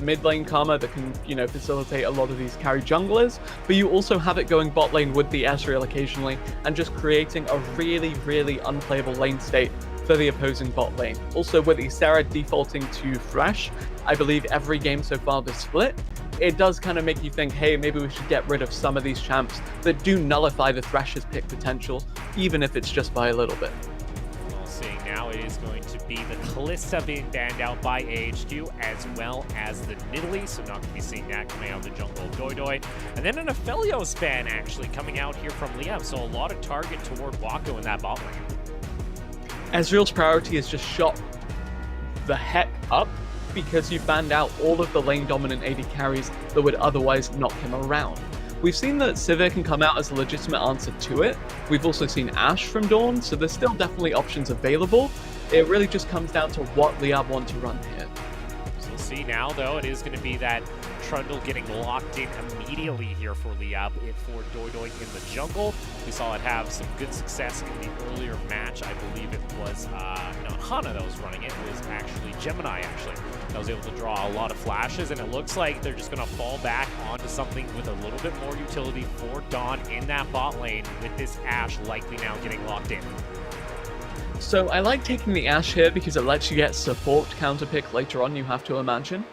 mid lane karma that can, facilitate a lot of these carry junglers, but you also have it going bot lane with the Ezreal occasionally and just creating a really, really unplayable lane state for the opposing bot lane. Also, with Ysera defaulting to Thresh, I believe every game so far this split, it does kind of make you think, hey, maybe we should get rid of some of these champs that do nullify the Thresh's pick potential, even if it's just by a little bit. Well, seeing now it is going to be the Kalista being banned out by AHQ, as well as the Nidalee, so not going to be seeing that coming out of the jungle of Doidoi. And then an Aphelios ban actually coming out here from Liyab, so a lot of target toward Wako in that bot lane. Ezreal's priority is just shot the heck up because you banned out all of the lane dominant AD carries that would otherwise knock him around. We've seen that Sivir can come out as a legitimate answer to it. We've also seen Ashe from Dawn, so there's still definitely options available. It really just comes down to what Liyab want to run here. So we'll see now, though, it is going to be that Trundle getting locked in immediately here for Liyab for Doidoi in the jungle. We saw it have some good success in the earlier match. I believe it was not Hana that was running it. It was actually Gemini, that was able to draw a lot of flashes, and it looks like they're just going to fall back onto something with a little bit more utility for Dawn in that bot lane, with this Ashe likely now getting locked in. So I like taking the Ashe here because it lets you get support counterpick later on, you have to imagine.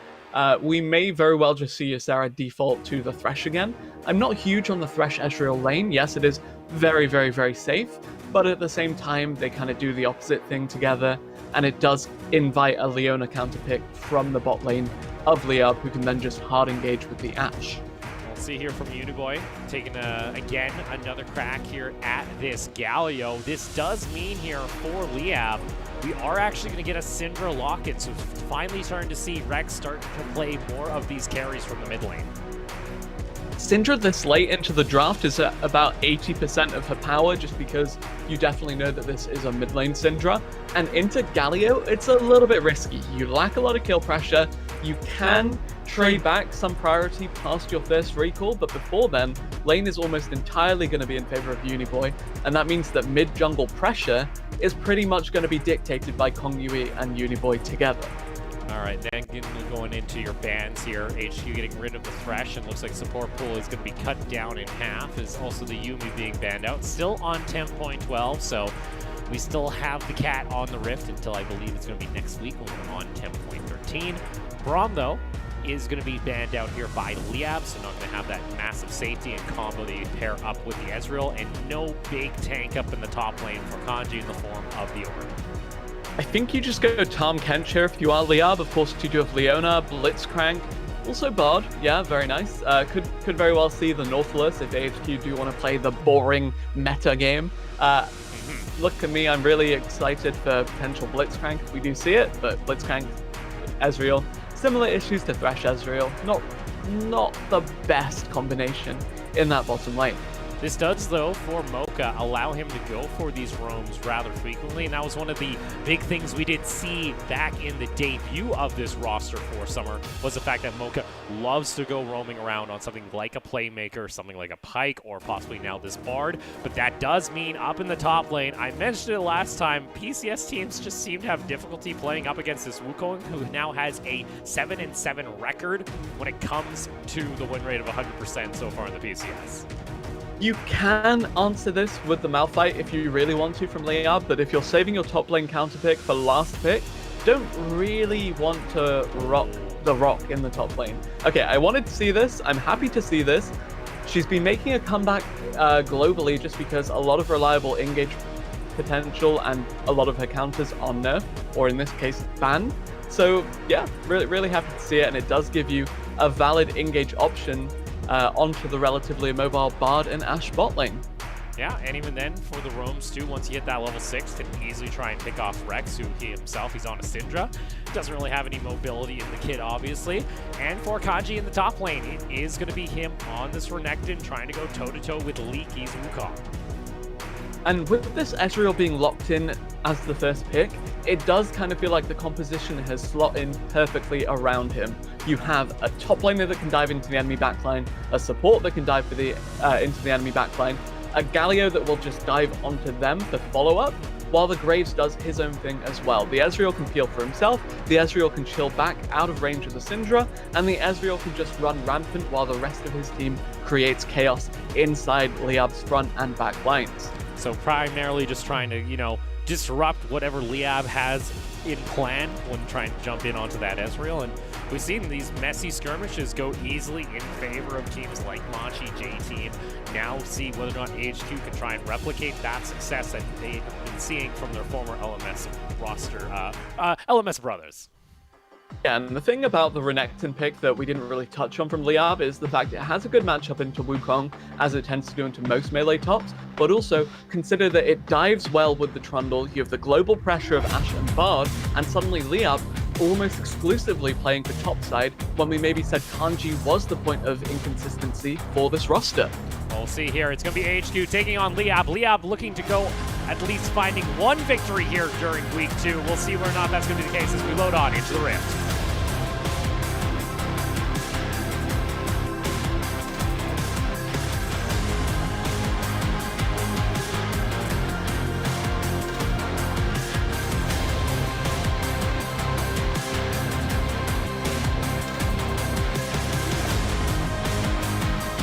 We may very well just see Ysera default to the Thresh again. I'm not huge on the Thresh Ezreal lane. Yes, it is very, very, very safe, but at the same time, they kind of do the opposite thing together, and it does invite a Leona counterpick from the bot lane of Liyab, who can then just hard engage with the Ashe. We'll see here from Uniboy, taking again another crack here at this Galio. This does mean here for Liyab, we are actually going to get a Syndra lock-in, so finally starting to see Rex start to play more of these carries from the mid lane. Syndra this late into the draft is at about 80% of her power, just because you definitely know that this is a mid lane Syndra. And into Galio, it's a little bit risky. You lack a lot of kill pressure. You can trade back some priority past your first recall, but before then, lane is almost entirely going to be in favor of Uniboy, and that means that mid jungle pressure is pretty much going to be dictated by Kongyue and Uniboy together. All right, then going into your bans here, HQ getting rid of the Thresh, and looks like support pool is going to be cut down in half, is also the Yuumi being banned out, still on 10.12, so we still have the cat on the Rift until I believe it's going to be next week when we're on 10.13. Braum, though, is going to be banned out here by Liyab, so not going to have that massive safety and combo that you pair up with the Ezreal, and no big tank up in the top lane for Kanji in the form of the Orb. I think you just go Tahm Kench here if you are Liyab. Of course, you do have Leona, Blitzcrank, also Bard. Yeah, very nice. Could very well see the Nautilus if AHQ do want to play the boring meta game. Look at me, I'm really excited for potential Blitzcrank if we do see it, but Blitzcrank, Ezreal, similar issues to Thresh Ezreal. Not the best combination in that bottom lane. This does, though, for Mocha, allow him to go for these roams rather frequently, and that was one of the big things we did see back in the debut of this roster for Summer, was the fact that Mocha loves to go roaming around on something like a Playmaker, something like a Pike, or possibly now this Bard, but that does mean up in the top lane, I mentioned it last time, PCS teams just seem to have difficulty playing up against this Wukong, who now has a 7-7 record when it comes to the win rate of 100% so far in the PCS. You can answer this with the Malphite if you really want to from Liyab, but if you're saving your top lane counterpick for last pick, don't really want to rock the rock in the top lane. Okay, I wanted to see this. I'm happy to see this. She's been making a comeback globally just because a lot of reliable engage potential and a lot of her counters are nerfed, or in this case, banned. So yeah, really happy to see it, and it does give you a valid engage option onto the relatively immobile Bard and Ashe bot lane. Yeah, and even then, for the roams too, once you hit that level 6, can easily try and pick off Rex, who he's on a Syndra. Doesn't really have any mobility in the kit, obviously. And for Kanji in the top lane, it is going to be him on this Renekton, trying to go toe-to-toe with Leaky's Wukong. And with this Ezreal being locked in as the first pick, it does kind of feel like the composition has slot in perfectly around him. You have a top laner that can dive into the enemy backline, a support that can dive for into the enemy backline, a Galio that will just dive onto them for follow-up, while the Graves does his own thing as well. The Ezreal can peel for himself, the Ezreal can chill back out of range of the Syndra, and the Ezreal can just run rampant while the rest of his team creates chaos inside Liyab's front and back lines. So primarily just trying to, you know, disrupt whatever Liyab has in plan when trying to jump in onto that Ezreal. And we've seen these messy skirmishes go easily in favor of teams like Machi, J-Team. Now see whether or not AHQ can try and replicate that success that they've been seeing from their former LMS roster, LMS brothers. Yeah, and the thing about the Renekton pick that we didn't really touch on from Liyab is the fact it has a good matchup into Wukong, as it tends to do into most melee tops, but also consider that it dives well with the Trundle. You have the global pressure of Ashe and Bard, and suddenly Liyab almost exclusively playing for topside when we maybe said Kanji was the point of inconsistency for this roster. We'll see here. It's going to be AHQ taking on Liyab. Liyab looking to go at least finding one victory here during week 2. We'll see whether or not that's going to be the case as we load on into the Rift.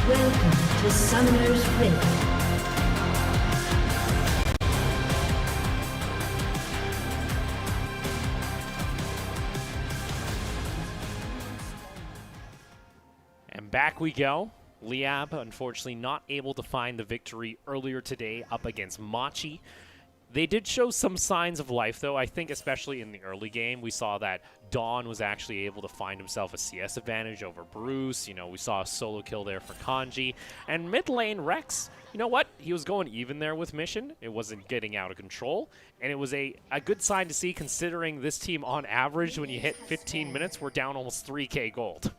Welcome to Summoner's Rift. And back we go. Liyab, unfortunately, not able to find the victory earlier today up against Machi. They did show some signs of life, though. I think especially in the early game, we saw that Dawn was actually able to find himself a CS advantage over Bruce. You know, we saw a solo kill there for Kanji. And mid lane, Rex, you know what? He was going even there with Mission. It wasn't getting out of control. And it was a good sign to see, considering this team, on average, when you hit 15 minutes, we're down almost 3k gold.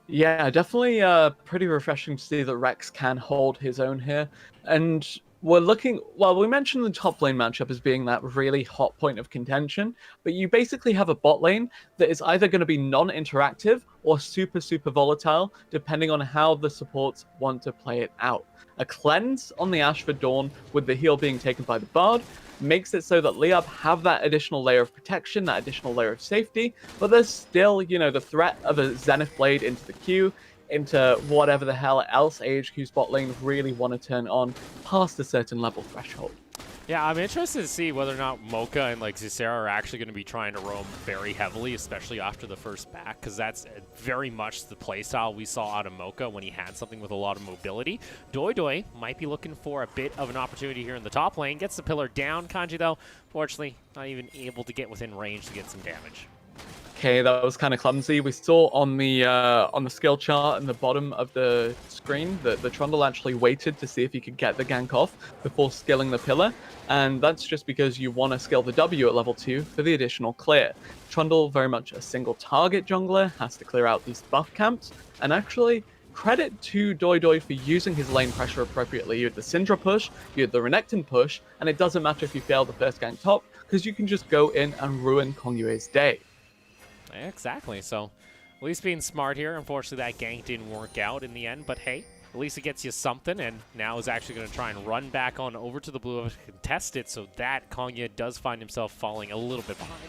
Yeah, definitely pretty refreshing to see that Rex can hold his own here. And we're looking, well, we mentioned the top lane matchup as being that really hot point of contention, but you basically have a bot lane that is either going to be non-interactive or super, super volatile, depending on how the supports want to play it out. A cleanse on the Ashe for Dawn with the heal being taken by the Bard makes it so that Liyab have that additional layer of protection, that additional layer of safety, but there's still, you know, the threat of a Zenith Blade into the queue, into whatever the hell else AHQ's bot lane really want to turn on past a certain level threshold. Yeah, I'm interested to see whether or not Mocha and like Zisera are actually going to be trying to roam very heavily, especially after the first back, because that's very much the playstyle we saw out of Mocha when he had something with a lot of mobility. Doi might be looking for a bit of an opportunity here in the top lane. Gets the pillar down. Kanji, though, fortunately, not even able to get within range to get some damage. Okay, that was kind of clumsy. We saw on the skill chart in the bottom of the screen that the Trundle actually waited to see if he could get the gank off before skilling the pillar, and that's just because you want to skill the W at level 2 for the additional clear. Trundle, very much a single target jungler, has to clear out these buff camps, and actually credit to Doi for using his lane pressure appropriately. You had the Syndra push, you had the Renekton push, and it doesn't matter if you fail the first gank top, because you can just go in and ruin Kongyue's day. Exactly. So at least being smart here. Unfortunately, that gank didn't work out in the end, but hey, at least it gets you something, and now is actually going to try and run back on over to the blue and contest it, so that Kongyue does find himself falling a little bit behind.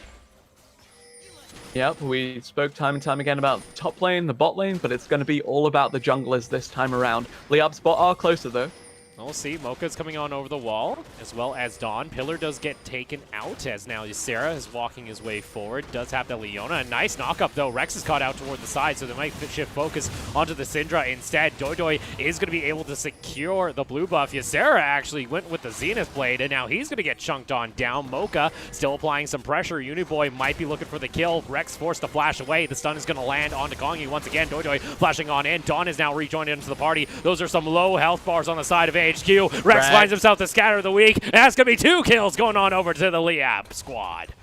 Yep, we spoke time and time again about the top lane, the bot lane, but it's going to be all about the junglers this time around. Liyab's bot are closer though. We'll see. Mocha's coming on over the wall, as well as Dawn. Pillar does get taken out, as now Ysera is walking his way forward. Does have the Leona. A nice knockup, though. Rex is caught out toward the side, so they might shift focus onto the Syndra instead. Doi is going to be able to secure the blue buff. Ysera actually went with the Zenith Blade, and now he's going to get chunked on down. Mocha still applying some pressure. Uniboy might be looking for the kill. Rex forced to flash away. The stun is going to land onto Kongi once again. Doi flashing on in. Dawn is now rejoined into the party. Those are some low health bars on the side of AHQ. Rex finds himself the scatter of the week. And that's going to be 2 kills going on over to the Liyab squad.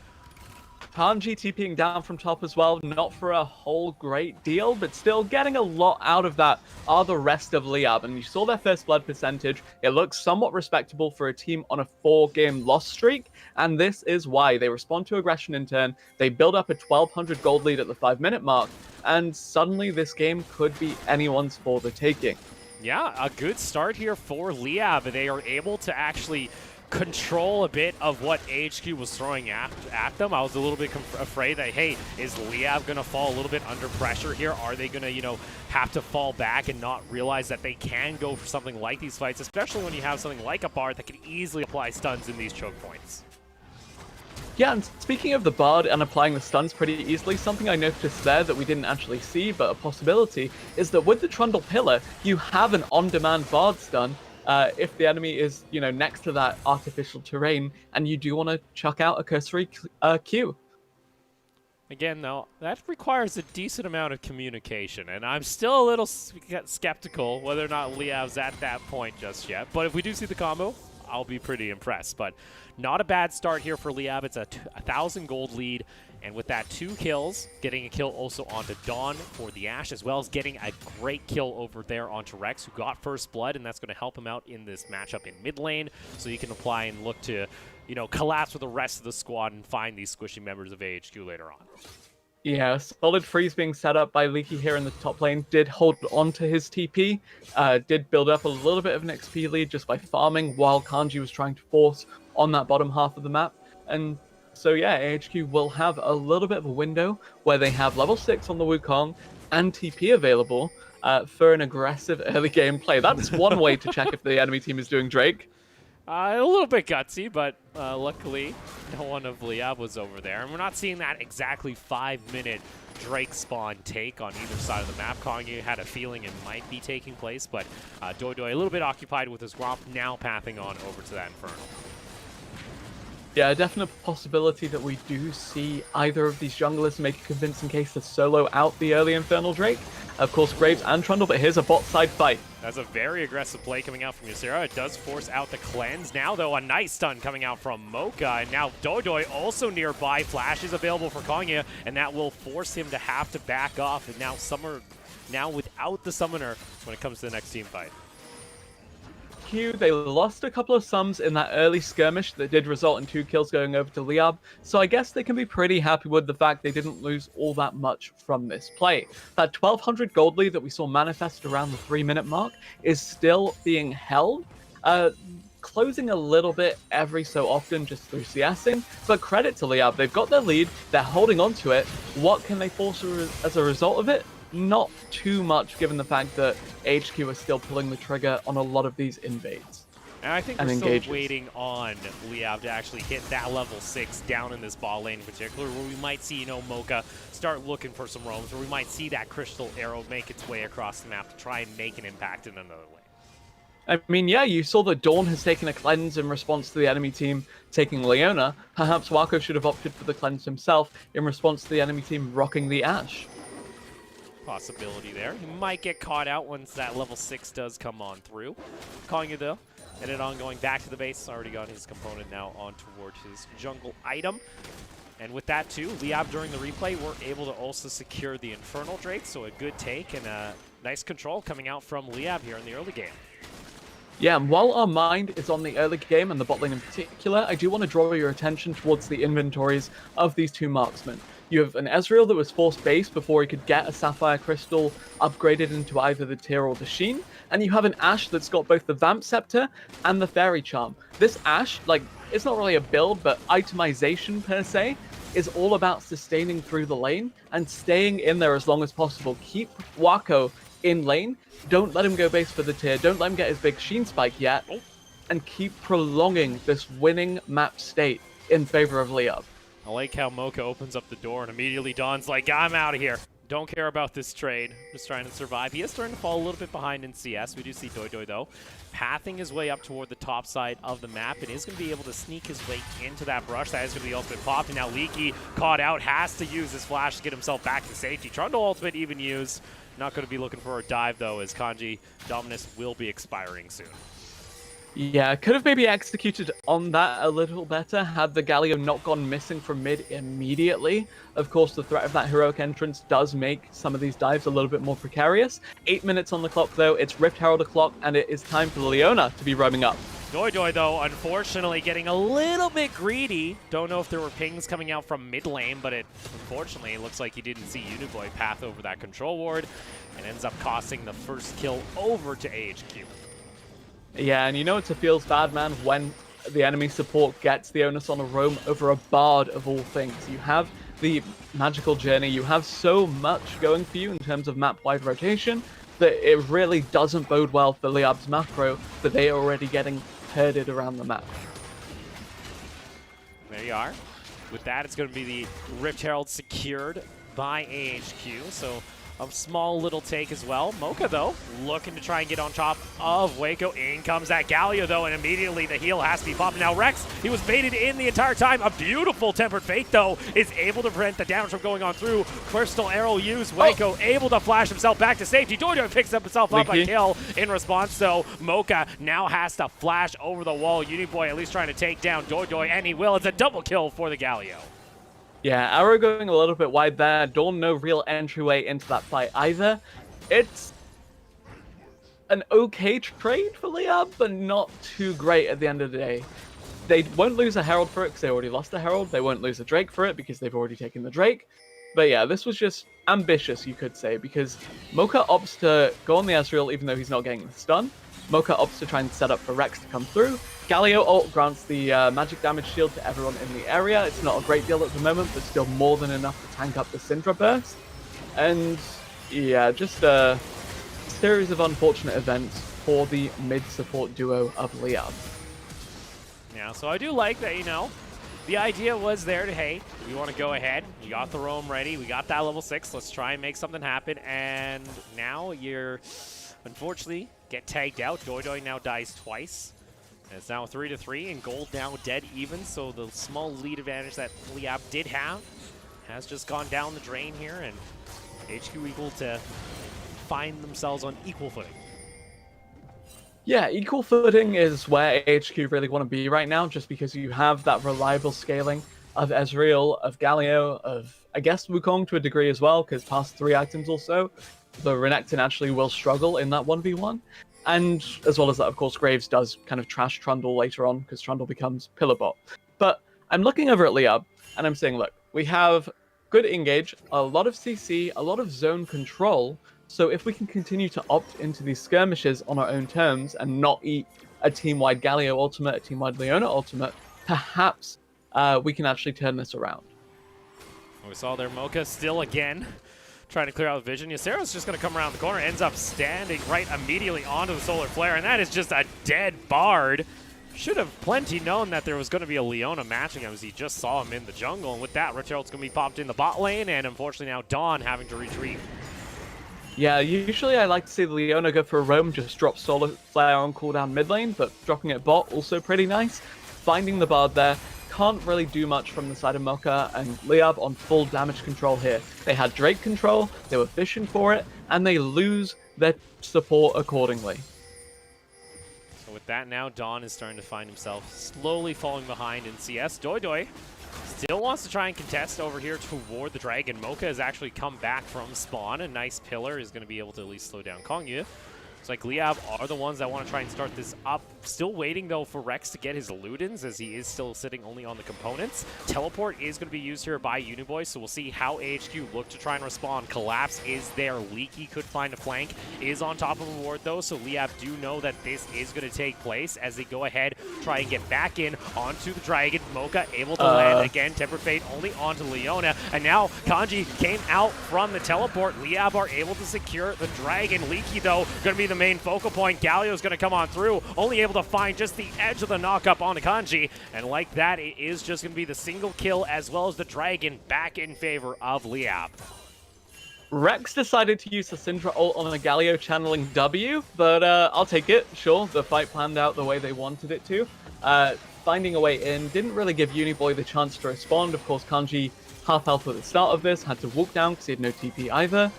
Kanji TPing down from top as well, not for a whole great deal, but still getting a lot out of that are the rest of Liyab. And you saw their first blood percentage. It looks somewhat respectable for a team on a 4-game loss streak, and this is why. They respond to aggression in turn, they build up a 1,200 gold lead at the 5-minute mark, and suddenly this game could be anyone's for the taking. Yeah, a good start here for Liyab. They are able to actually control a bit of what AHQ was throwing at them. I was a little bit afraid that, hey, is Liyab going to fall a little bit under pressure here? Are they going to, you know, have to fall back and not realize that they can go for something like these fights, especially when you have something like a Bard that can easily apply stuns in these choke points? Yeah, and speaking of the Bard and applying the stuns pretty easily, something I noticed there that we didn't actually see, but a possibility, is that with the Trundle Pillar, you have an on-demand Bard stun if the enemy is, you know, next to that artificial terrain, and you do want to chuck out a cursory Q. Again, though, that requires a decent amount of communication, and I'm still a little skeptical whether or not Liyab's at that point just yet. But if we do see the combo, I'll be pretty impressed. But not a bad start here for Liyab. It's a 1,000 gold lead, and with that 2 kills, getting a kill also onto Dawn for the Ashe, as well as getting a great kill over there onto Rex, who got first blood, and that's going to help him out in this matchup in mid lane, so he can apply and look to, you know, collapse with the rest of the squad and find these squishy members of AHQ later on. Yeah, solid freeze being set up by Leaky here in the top lane. Did hold on to his TP, did build up a little bit of an XP lead just by farming while Kanji was trying to force on that bottom half of the map. And so yeah, AHQ will have a little bit of a window where they have level 6 on the Wukong and TP available for an aggressive early game play. That's one way to check if the enemy team is doing Drake. A little bit gutsy, but luckily no one of Liyab was over there. And we're not seeing that exactly 5-minute Drake spawn take on either side of the map. Kanye had a feeling it might be taking place, but Doidoi a little bit occupied with his Gromp, now pathing on over to that Infernal. Yeah, a definite possibility that we do see either of these junglers make a convincing case to solo out the early Infernal Drake. Of course, Graves and Trundle, but here's a bot side fight. That's a very aggressive play coming out from Ysera. It does force out the cleanse. Now, though, a nice stun coming out from Mocha. And now Doidoi also nearby. Flash is available for Kanye, and that will force him to have to back off. And now Summer, now without the Summoner when it comes to the next team fight. They lost a couple of sums in that early skirmish that did result in 2 kills going over to Liyab, so I guess they can be pretty happy with the fact they didn't lose all that much from this play. That 1200 gold lead that we saw manifest around the 3-minute mark is still being held, closing a little bit every so often just through CSing, but credit to Liyab, they've got their lead, they're holding on to it. What can they force as a result of it? Not too much, given the fact that AHQ is still pulling the trigger on a lot of these invades. And I think we're still waiting on Liyab to actually hit that level 6 down in this ball lane in particular, where we might see, you know, Mocha start looking for some roams, or we might see that Crystal Arrow make its way across the map to try and make an impact in another lane. I mean, yeah, you saw that Dawn has taken a cleanse in response to the enemy team taking Leona. Perhaps Wako should have opted for the cleanse himself in response to the enemy team rocking the Ashe. Possibility there. He might get caught out once that level 6 does come on through. Calling you though, and it on going back to the base. Already got his component now on towards his jungle item. And with that too, Liyab during the replay were able to also secure the Infernal Drake, so a good take and a nice control coming out from Liyab here in the early game. Yeah, and while our mind is on the early game and the bot lane in particular, I do want to draw your attention towards the inventories of these 2 marksmen. You have an Ezreal that was forced base before he could get a Sapphire Crystal upgraded into either the Tear or the Sheen, and you have an Ashe that's got both the Vamp Scepter and the Fairy Charm. This Ashe, like, it's not really a build, but itemization per se, is all about sustaining through the lane and staying in there as long as possible. Keep Wako in lane, don't let him go base for the Tear, don't let him get his big Sheen spike yet, and keep prolonging this winning map state in favor of Liyab. I like how Mocha opens up the door and immediately Dawn's like, I'm out of here. Don't care about this trade. Just trying to survive. He is starting to fall a little bit behind in CS. We do see Doidoi, though, pathing his way up toward the top side of the map and is going to be able to sneak his way into that brush. That is going to be the ultimate pop. And now Leaky, caught out, has to use his flash to get himself back to safety. Trundle ultimate even used. Not going to be looking for a dive, though, as Kanji Dominus will be expiring soon. Yeah, could have maybe executed on that a little better had the Galio not gone missing from mid immediately. Of course, the threat of that heroic entrance does make some of these dives a little bit more precarious. 8 minutes on the clock, though. It's Rift Herald o'clock, and it is time for Leona to be roaming up. Doidoi, though, unfortunately getting a little bit greedy. Don't know if there were pings coming out from mid lane, but unfortunately it looks like he didn't see Uniboy path over that control ward and ends up costing the first kill over to AHQ. Yeah, and you know it's a feels bad, man, when the enemy support gets the onus on a roam over a bard of all things. You have the magical journey, you have so much going for you in terms of map-wide rotation that it really doesn't bode well for Liyab's macro that they are already getting herded around the map. There you are. With that, it's going to be the Rift Herald secured by AHQ, so a small little take as well. Mocha, though, looking to try and get on top of Waco. In comes that Galio, though, and immediately the heal has to be popped. Now, Rex, he was baited in the entire time. A beautiful Tempered Fate, though, is able to prevent the damage from going on through. Crystal Arrow used. Waco able to flash himself back to safety. Doido picks himself up a kill in response, though. Mocha now has to flash over the wall. Uniboy at least trying to take down Doido, and he will. It's a double kill for the Galio. Yeah, Arrow going a little bit wide there. Dawn, no real entryway into that fight either. It's an okay trade for Liyab, but not too great at the end of the day. They won't lose a Herald for it because they already lost a Herald. They won't lose a Drake for it because they've already taken the Drake. But yeah, this was just ambitious, you could say, because Mocha opts to go on the Ezreal even though he's not getting the stun. Mocha opts to try and set up for Rex to come through. Galio ult grants the magic damage shield to everyone in the area. It's not a great deal at the moment, but still more than enough to tank up the Syndra burst. And yeah, just a series of unfortunate events for the mid support duo of Liyab. Yeah, so I do like that, you know, the idea was there to, hey, we want to go ahead. You got the roam ready. We got that level 6. Let's try and make something happen. And now you're, unfortunately, get tagged out. Doidoi now dies twice. It's now 3-3, and gold now dead even, so the small lead advantage that Liyab did have has just gone down the drain here, and HQ equal to find themselves on equal footing. Yeah, equal footing is where AHQ really want to be right now, just because you have that reliable scaling of Ezreal, of Galio, of, I guess, Wukong to a degree as well, because past 3 items or so, the Renekton actually will struggle in that 1v1. And as well as that, of course, Graves does kind of trash Trundle later on, because Trundle becomes Pillarbot. But I'm looking over at Liyab, and I'm saying, look, we have good engage, a lot of CC, a lot of zone control, so if we can continue to opt into these skirmishes on our own terms and not eat a team-wide Galio ultimate, a team-wide Leona ultimate, perhaps we can actually turn this around. We saw there Mocha still again trying to clear out vision. Yacero's just going to come around the corner, ends up standing right immediately onto the Solar Flare, and that is just a dead Bard. Should have plenty known that there was going to be a Leona matching him as he just saw him in the jungle, and with that, Richard's going to be popped in the bot lane, and unfortunately now Dawn having to retreat. Yeah, usually I like to see the Leona go for a roam, just drop Solar Flare on cooldown mid lane, but dropping it bot also pretty nice. Finding the Bard there, can't really do much from the side of Mocha, and Liyab on full damage control here. They had Drake control, they were fishing for it, and they lose their support accordingly. So with that now, Dawn is starting to find himself slowly falling behind in CS. Doidoi still wants to try and contest over here toward the dragon. Mocha has actually come back from spawn. A nice pillar is going to be able to at least slow down Kongyu. It's like Liyab are the ones that want to try and start this up. Still waiting, though, for Rex to get his Ludens, as he is still sitting only on the components. Teleport is going to be used here by Uniboy, so we'll see how AHQ look to try and respond. Collapse is there. Leaky could find a flank. Is on top of a ward, though, so Liyab do know that this is going to take place as they go ahead, try and get back in onto the dragon. Mocha able to land again. Tempered Fate only onto Leona, and now Kanji came out from the teleport. Liyab are able to secure the dragon. Leaky, though, going to be the main focal point. Galio's going to come on through, only able to find just the edge of the knock-up on the Kanji, and like that, it is just going to be the single kill as well as the dragon back in favor of Liyab. Rex decided to use the Syndra ult on a Galio channeling W, but I'll take it. Sure, the fight planned out the way they wanted it to. Finding a way in, didn't really give Uniboy the chance to respond. Of course, Kanji half health at the start of this, had to walk down because he had no TP either.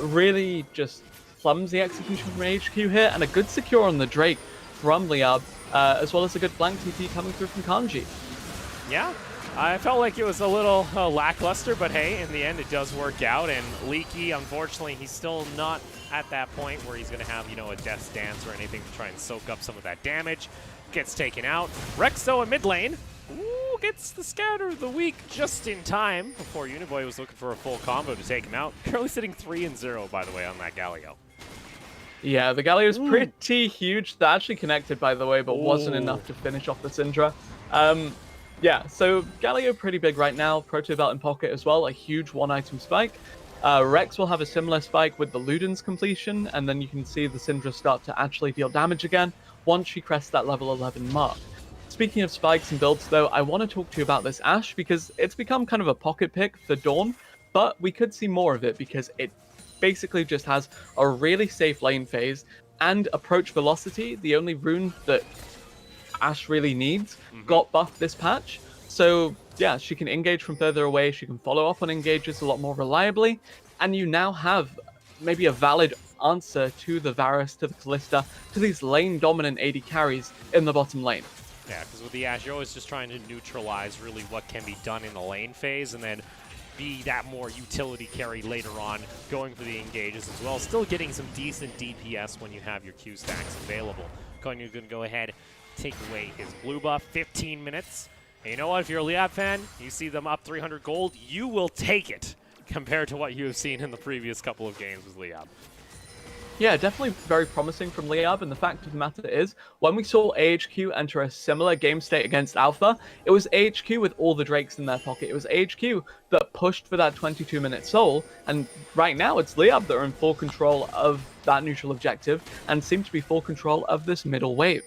Really just clumsy execution from HQ here, and a good secure on the Drake from Liyab, as well as a good flank TP coming through from Kanji. Yeah, I felt like it was a little lackluster, but hey, in the end it does work out, and Leaky, unfortunately, he's still not at that point where he's going to have, you know, a death dance or anything to try and soak up some of that damage. Gets taken out. Rex, though, in mid lane, gets the scatter of the week just in time before Uniboy was looking for a full combo to take him out. Currently sitting 3-0, by the way, on that Galio. Yeah, the Galio's pretty huge. They're actually connected, by the way, but wasn't Ooh. enough to finish off the Syndra. Yeah, so Galio pretty big right now. Proto Belt in pocket as well, a huge one-item spike. Rex will have a similar spike with the Luden's completion, and then you can see the Syndra start to actually deal damage again once she crests that level 11 mark. Speaking of spikes and builds, though, I want to talk to you about this Ashe because it's become kind of a pocket pick for Dawn, but we could see more of it because it basically just has a really safe lane phase and approach velocity, the only rune that Ashe really needs, got buffed this patch. So yeah, she can engage from further away, she can follow up on engages a lot more reliably, and you now have maybe a valid answer to the Varus, to the Kalista, to these lane dominant AD carries in the bottom lane. Yeah, because with the Ashe, you're always just trying to neutralize really what can be done in the lane phase, and then be that more utility carry later on, going for the engages as well. Still getting some decent DPS when you have your Q stacks available. Konya's going to go ahead, take away his blue buff, 15 minutes. And you know what, if you're a Liyab fan, you see them up 300 gold, you will take it compared to what you have seen in the previous couple of games with Liyab. Yeah, definitely very promising from Liyab, and the fact of the matter is, when we saw AHQ enter a similar game state against Alpha, it was AHQ with all the Drakes in their pocket. It was AHQ that pushed for that 22-minute soul, and right now it's Liyab that are in full control of that neutral objective, and seem to be full control of this middle wave.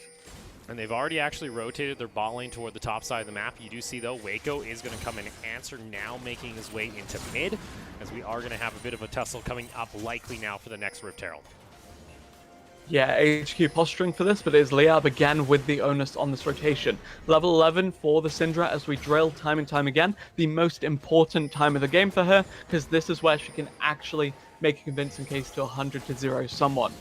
And they've already actually rotated their bot lane toward the top side of the map. You do see, though, Waco is going to come in and answer now, making his way into mid, as we are going to have a bit of a tussle coming up likely now for the next Rift Herald. Yeah, AHQ posturing for this, but it is Liyab again with the onus on this rotation. Level 11 for the Syndra, as we drill time and time again, the most important time of the game for her, because this is where she can actually make a convincing case to 100-0 someone.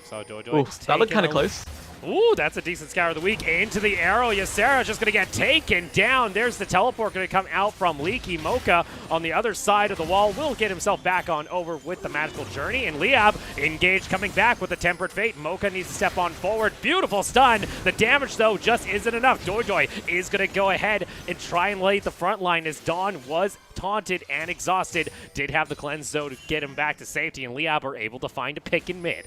So Dojo, that looked kind of close. Ooh, that's a decent scour of the week. Into the arrow. Ysera just going to get taken down. There's the teleport going to come out from Leaky. Mocha on the other side of the wall will get himself back on over with the magical journey. And Liyab engaged, coming back with the tempered fate. Mocha needs to step on forward. Beautiful stun. The damage, though, just isn't enough. Dojoy is going to go ahead and try and lay the front line as Dawn was taunted and exhausted. Did have the cleanse, though, to get him back to safety. And Liyab are able to find a pick in mid.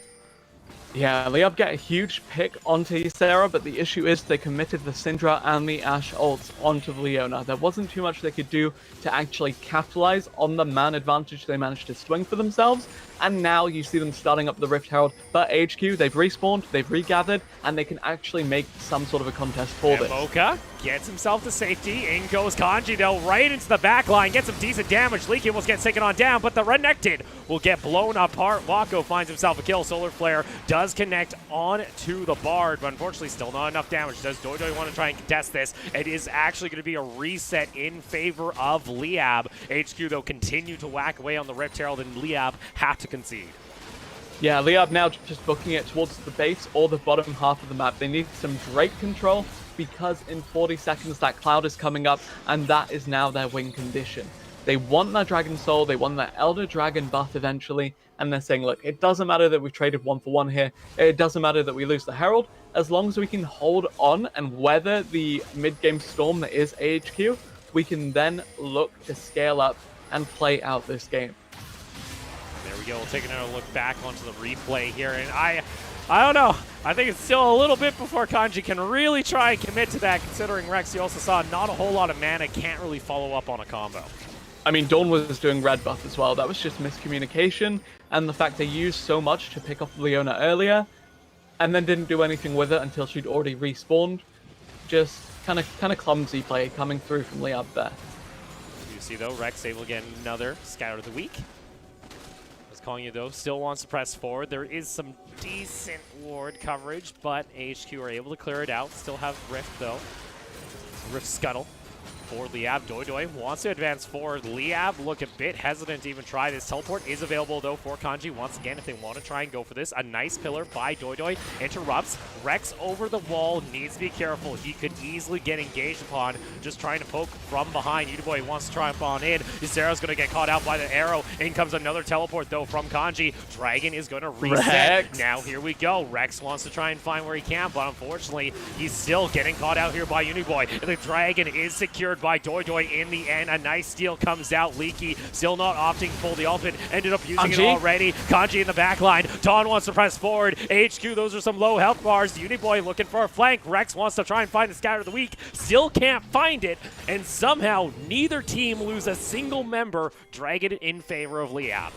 Yeah, Liyab get a huge pick onto Ysera, but the issue is they committed the Syndra and the Ashe ults onto the Leona. There wasn't too much they could do to actually capitalize on the man advantage they managed to swing for themselves, and now you see them starting up the Rift Herald. But HQ, they've respawned, they've regathered, and they can actually make some sort of a contest for this. Mocha gets himself to safety. In goes Kanji, though, right into the back line. Gets some decent damage. Leaky almost gets taken on down, but the Renekton will get blown apart. Wako finds himself a kill. Solar Flare does connect on to the Bard, but unfortunately still not enough damage. Does Dojo want to try and contest this? It is actually going to be a reset in favor of Liyab. HQ, though, continue to whack away on the Rift Herald, and Liyab have to concede. Yeah, Liyab now just booking it towards the base or the bottom half of the map. They need some Drake control because in 40 seconds that cloud is coming up, and that is now their win condition. They want that Dragon Soul, they want that Elder Dragon buff eventually, and they're saying, look, it doesn't matter that we've traded 1-for-1 here, it doesn't matter that we lose the Herald, as long as we can hold on and weather the mid-game storm that is AHQ, we can then look to scale up and play out this game. There we go. We'll take another look back onto the replay here, and I don't know. I think it's still a little bit before Kanji can really try and commit to that, considering Rex, you also saw not a whole lot of mana, can't really follow up on a combo. I mean, Dawn was doing red buff as well. That was just miscommunication, and the fact they used so much to pick off Leona earlier, and then didn't do anything with it until she'd already respawned. Just kind of clumsy play coming through from Liyab there. You see, though, Rex able to get another Scout of the Week. Calling you, though, still wants to press forward. There is some decent ward coverage, but AHQ are able to clear it out. Still have Rift, though. Rift Scuttle for Liyab. Doidoi wants to advance forward. Liyab look a bit hesitant to even try this. Teleport is available, though, for Kanji. Once again, if they want to try and go for this, a nice pillar by Doidoi interrupts. Rex over the wall, needs to be careful. He could easily get engaged upon, just trying to poke from behind. Udoboy wants to triumph on in. Ysera's going to get caught out by the arrow. In comes another teleport, though, from Kanji. Dragon is going to reset. Rex. Now here we go. Rex wants to try and find where he can, but unfortunately, he's still getting caught out here by Uniboy. And the Dragon is secured by Doy in the end. A nice steal comes out. Leaky still not opting for the ultimate. Ended up using it already. Kanji in the back line. Dawn wants to press forward. AHQ, those are some low health bars. Uniboy looking for a flank. Rex wants to try and find the scatter of the week. Still can't find it. And somehow neither team lose a single member, dragging it in favor of Liyab.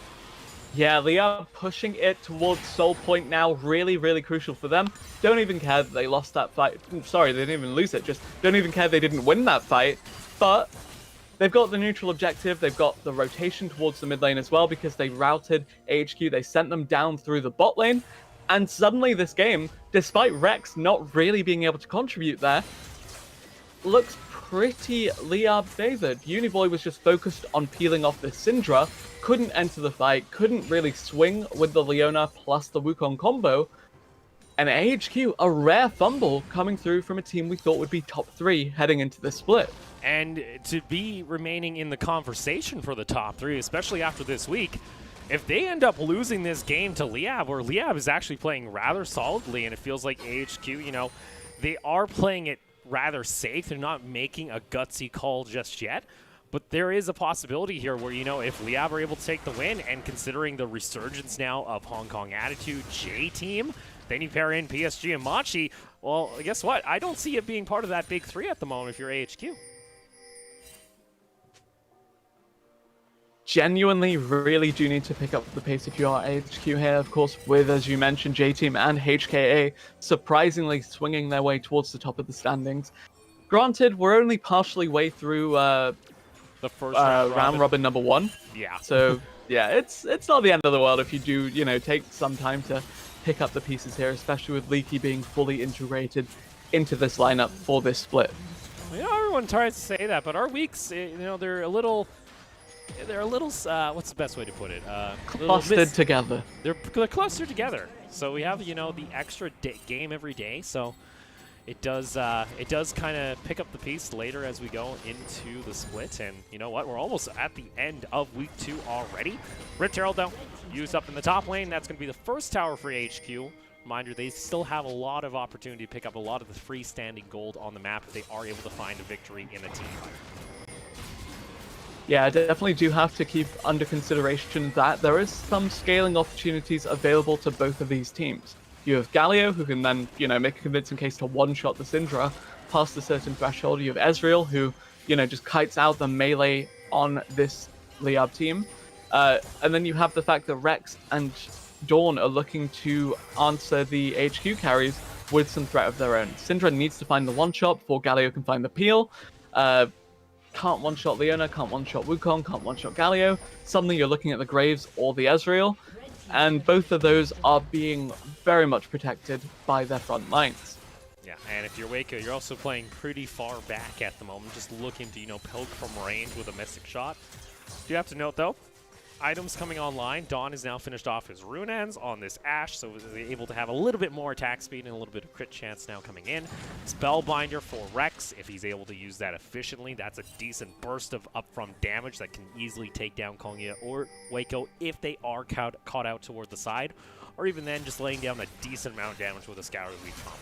Yeah, Liyab pushing it towards Soul Point now, really, really crucial for them. Don't even care that they lost that fight. Sorry, they didn't even lose it. Just don't even care they didn't win that fight. But they've got the neutral objective. They've got the rotation towards the mid lane as well because they routed AHQ. They sent them down through the bot lane. And suddenly this game, despite Rex not really being able to contribute there, looks pretty Liyab favored. Uniboy was just focused on peeling off this Syndra, couldn't enter the fight, couldn't really swing with the Leona plus the Wukong combo, and AHQ, a rare fumble coming through from a team we thought would be top 3 heading into this split. And to be remaining in the conversation for the top 3, especially after this week, if they end up losing this game to Liyab, where Liyab is actually playing rather solidly, and it feels like AHQ, you know, they are playing it rather safe. They're not making a gutsy call just yet. But there is a possibility here where, you know, if Liyab are able to take the win, and considering the resurgence now of Hong Kong Attitude J-Team, then you pair in PSG and Machi, well, guess what? I don't see it being part of that big 3 at the moment if you're AHQ. Genuinely really do need to pick up the pace if you are AHQ here, of course, with, as you mentioned, J-Team and HKA surprisingly swinging their way towards the top of the standings. Granted, we're only partially way through The first round robin number 1. Yeah. So, yeah, it's not the end of the world if you do, you know, take some time to pick up the pieces here, especially with Leaky being fully integrated into this lineup for this split. You know, everyone tries to say that, but our weeks, you know, they're a little, what's the best way to put it? Clustered together. They're clustered together. So we have, you know, the extra game every day. So it does kind of pick up the pace later as we go into the split. And you know what? We're almost at the end of week 2 already. Rift Herald, though, used up in the top lane. That's going to be the first tower for HQ. Reminder, they still have a lot of opportunity to pick up a lot of the freestanding gold on the map if they are able to find a victory in a team fight. Yeah, I definitely do have to keep under consideration that there is some scaling opportunities available to both of these teams. You have Galio, who can then, you know, make a convincing case to one-shot the Syndra past a certain threshold. You have Ezreal, who, you know, just kites out the melee on this Liyab team. And then you have the fact that Rex and Dawn are looking to answer the HQ carries with some threat of their own. Syndra needs to find the one-shot before Galio can find the peel. Can't one-shot Leona, can't one-shot Wukong, can't one-shot Galio. Suddenly you're looking at the Graves or the Ezreal, and both of those are being very much protected by their front lines. Yeah, and if you're Waco, you're also playing pretty far back at the moment, just looking to, you know, poke from range with a mystic shot. You have to note, though, items coming online. Dawn has now finished off his rune ends on this Ashe, so is able to have a little bit more attack speed and a little bit of crit chance now coming in. Spellbinder for Rex, if he's able to use that efficiently, that's a decent burst of upfront damage that can easily take down Kongya or Waco if they are caught out toward the side, or even then just laying down a decent amount of damage with a Scour of the Weak combo.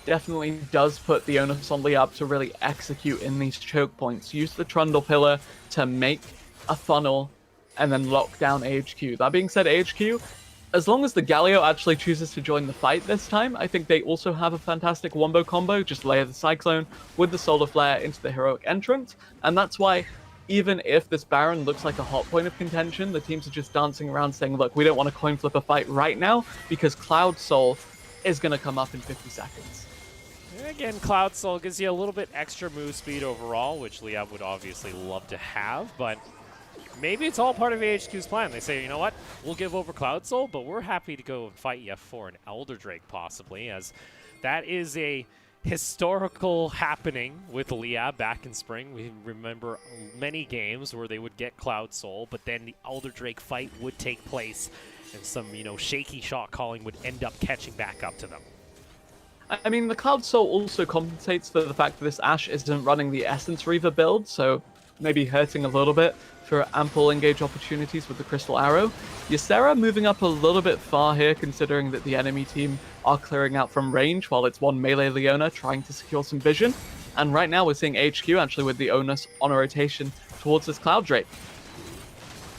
Definitely does put the onus on Liyab to really execute in these choke points. Use the Trundle Pillar to make a funnel and then lock down AHQ. That being said, AHQ, as long as the Galio actually chooses to join the fight this time, I think they also have a fantastic wombo combo. Just layer the Cyclone with the Solar Flare into the heroic entrance. And that's why, even if this Baron looks like a hot point of contention, the teams are just dancing around saying, look, we don't want to coin flip a fight right now because Cloud Soul is going to come up in 50 seconds. Again, Cloud Soul gives you a little bit extra move speed overall, which Liyab would obviously love to have, but maybe it's all part of AHQ's plan. They say, you know what, we'll give over Cloud Soul, but we're happy to go and fight you for an Elder Drake possibly, as that is a historical happening with Liyab back in spring. We remember many games where they would get Cloud Soul, but then the Elder Drake fight would take place, and some, you know, shaky shot calling would end up catching back up to them. I mean, the Cloud Soul also compensates for the fact that this Ashe isn't running the Essence Reaver build, so maybe hurting a little bit for ample engage opportunities with the Crystal Arrow. Ysera moving up a little bit far here, considering that the enemy team are clearing out from range while it's one melee Leona trying to secure some vision. And right now we're seeing AHQ actually with the onus on a rotation towards this Cloud Drake.